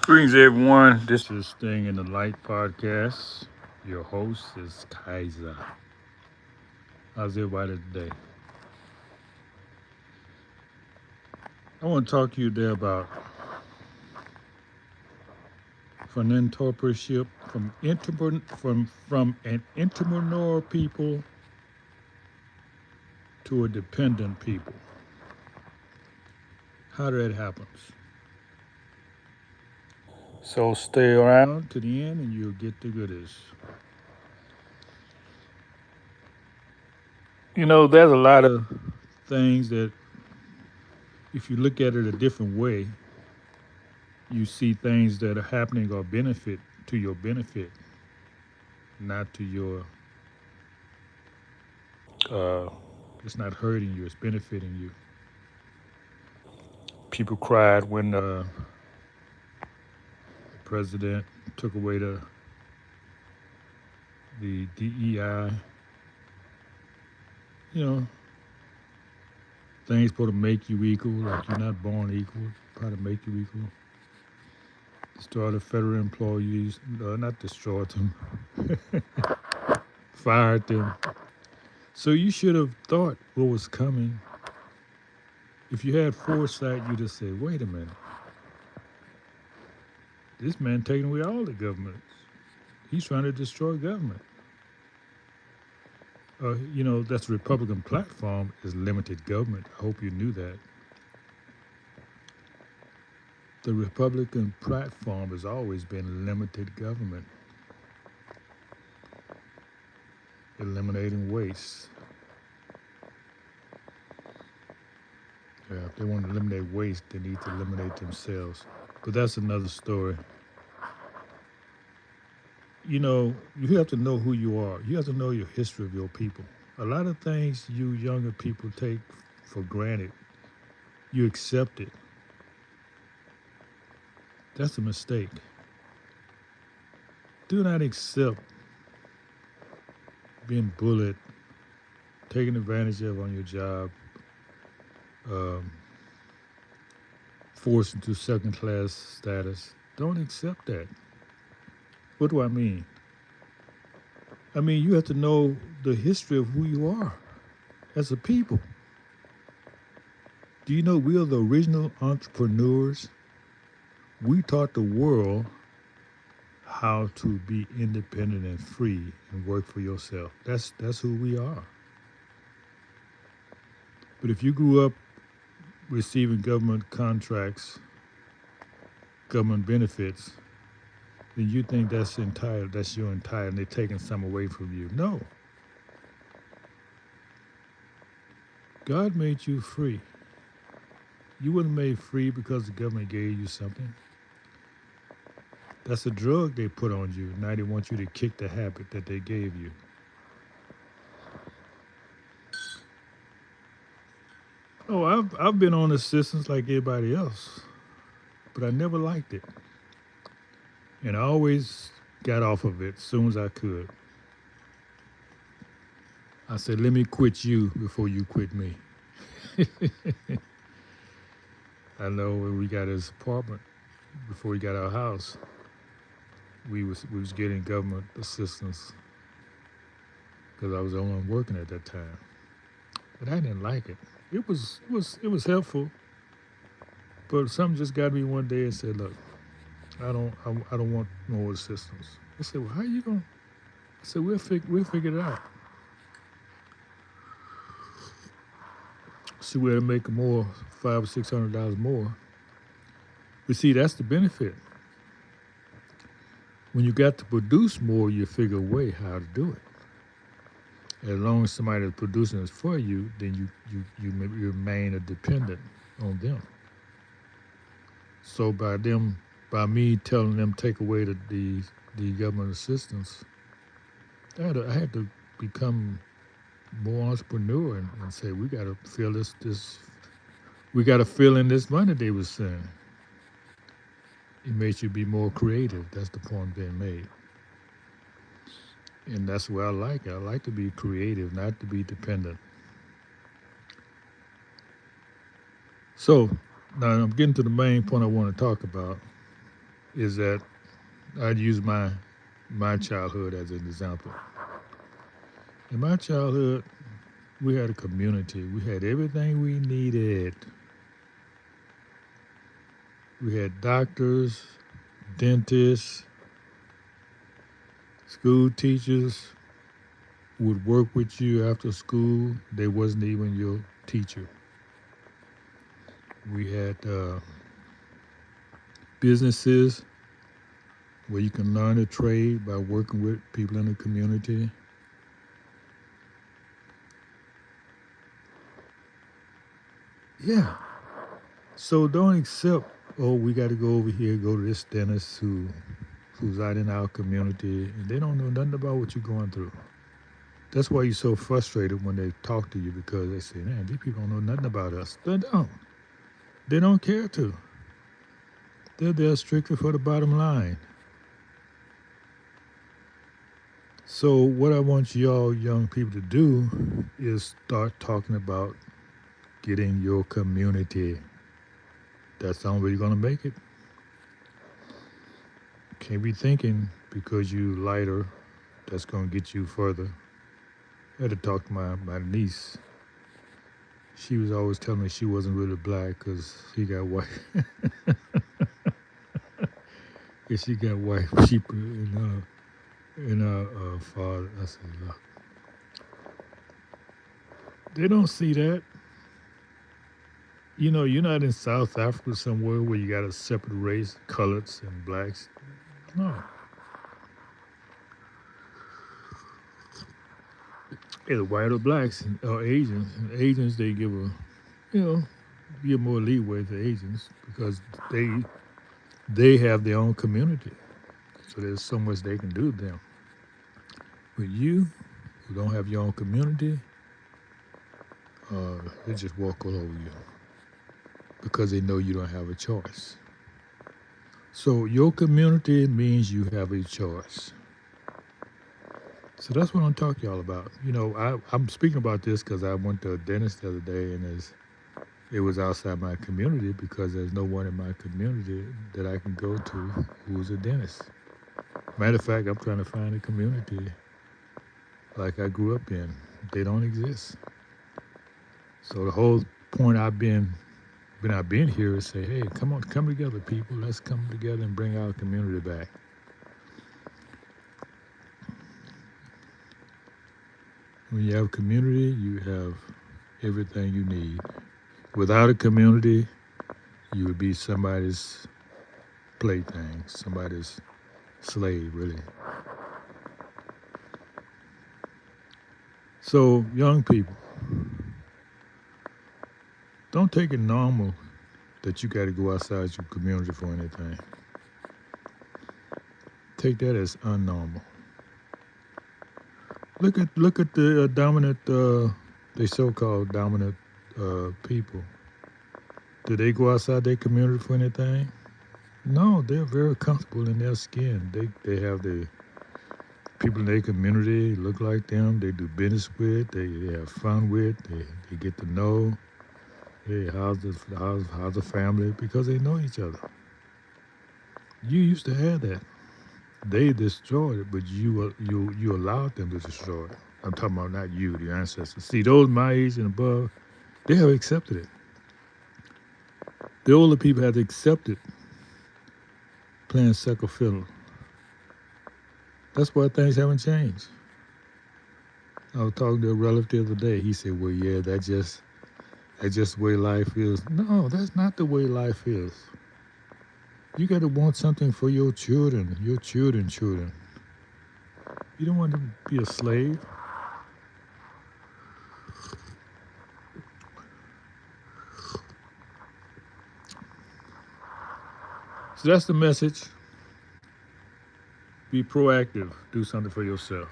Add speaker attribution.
Speaker 1: Greetings, everyone. This is Staying in the Light podcast. Your host is Kaiser. How's everybody today? I want to talk to you today about entrepreneurship from an entrepreneurial people to a dependent people. How that happens. So stay around to the end, and you'll get the goodies. There's a lot of things that, if you look at it a different way, you see things that are happening or benefit to your benefit, not to your. Uh, it's not hurting you; it's benefiting you. People cried when the president took away the DEI. You know, things supposed to make you equal, like you're not born equal. Try to make you equal. Destroy the federal employees, not destroy them, fired them. So you should have thought what was coming. If you had foresight, you'd have said, wait a minute, this man taking away all the government. He's trying to destroy government. That's the Republican platform is limited government. I hope you knew that. The Republican platform has always been limited government, eliminating waste. Yeah, if they want to eliminate waste, they need to eliminate themselves. But that's another story. You have to know who you are. You have to know your history of your people. A lot of things you younger people take for granted, you accept it. That's a mistake. Do not accept being bullied, taken advantage of on your job, um, forced into second class status. Don't accept that. What do I mean? I mean, you have to know the history of who you are as a people. Do you know we are the original entrepreneurs? We taught the world how to be independent and free and work for yourself. That's who we are. But if you grew up receiving government contracts, government benefits, then you think that's your entire, and they're taking some away from you. No. God made you free. You weren't made free because the government gave you something. That's a drug they put on you. Now they want you to kick the habit that they gave you. Oh, I've been on assistance like everybody else, but I never liked it. And I always got off of it as soon as I could. I said, let me quit you before you quit me. I know when we got his apartment, before we got our house, we was getting government assistance because I was the only one working at that time. But I didn't like it. It was helpful, but something just got me one day and said, look, I don't want more assistance. I said, well, how you going? I said, we'll figure it out. See where to make more, $500 or $600 more. But see, that's the benefit. When you got to produce more, you figure a way how to do it. As long as somebody is producing it for you, then you remain a dependent on them. So by me telling them take away the government assistance, I had to become more entrepreneur and say we got to fill this we got to fill in this money they was saying. It makes you be more creative. That's the point being made. And that's what I like. I like to be creative, not to be dependent. So now I'm getting to the main point I want to talk about. is that I'd use my childhood as an example. In my childhood, we had a community. We had everything we needed. We had doctors, dentists, school teachers would work with you after school. They wasn't even your teacher. We had businesses where you can learn a trade by working with people in the community. Yeah. So don't accept, oh, we got to go over here, go to this dentist who's out in our community, and they don't know nothing about what you're going through. That's why you're so frustrated when they talk to you because they say, man, these people don't know nothing about us. They don't. They don't care to. They're there strictly for the bottom line. So what I want y'all young people to do is start talking about getting your community. That's the only way you're gonna make it. Can't be thinking because you lighter, that's gonna get you further. I had to talk to my niece. She was always telling me she wasn't really black because she got white. Cause she got white people in her father. I said, look, they don't see that. You know, you're not in South Africa somewhere where you got a separate race, coloreds and blacks. No. Either white or blacks or Asians. And Asians, they give you know, give more leeway to Asians because they have their own community. So there's so much they can do to them. But you, who don't have your own community, they just walk all over you because they know you don't have a choice. So your community means you have a choice. So that's what I'm talking to y'all about. You know, I'm speaking about this because I went to a dentist the other day and it was outside my community because there's no one in my community that I can go to who's a dentist. Matter of fact, I'm trying to find a community like I grew up in. They don't exist. So the whole point I've been here is say, hey, come on, come together, people. Let's come together and bring our community back. When you have community, you have everything you need. Without a community, you would be somebody's plaything, somebody's slave, really. So, young people, don't take it normal that you got to go outside your community for anything. Take that as unnormal. Look at the dominant, the so-called dominant people. Do they go outside their community for anything? No, they're very comfortable in their skin. They have the people in their community look like them. They do business with. They have fun with. They get to know. Hey, how's the family? Because they know each other. You used to have that. They destroyed it, but you allowed them to destroy it. I'm talking about not you, the ancestors. See, those my age and above, they have accepted it. The older people have accepted playing second fiddle. That's why things haven't changed. I was talking to a relative the other day. He said, "Well, yeah, that's just the way life is." No, that's not the way life is. You got to want something for your children, children. You don't want to be a slave. So that's the message. Be proactive. Do something for yourself.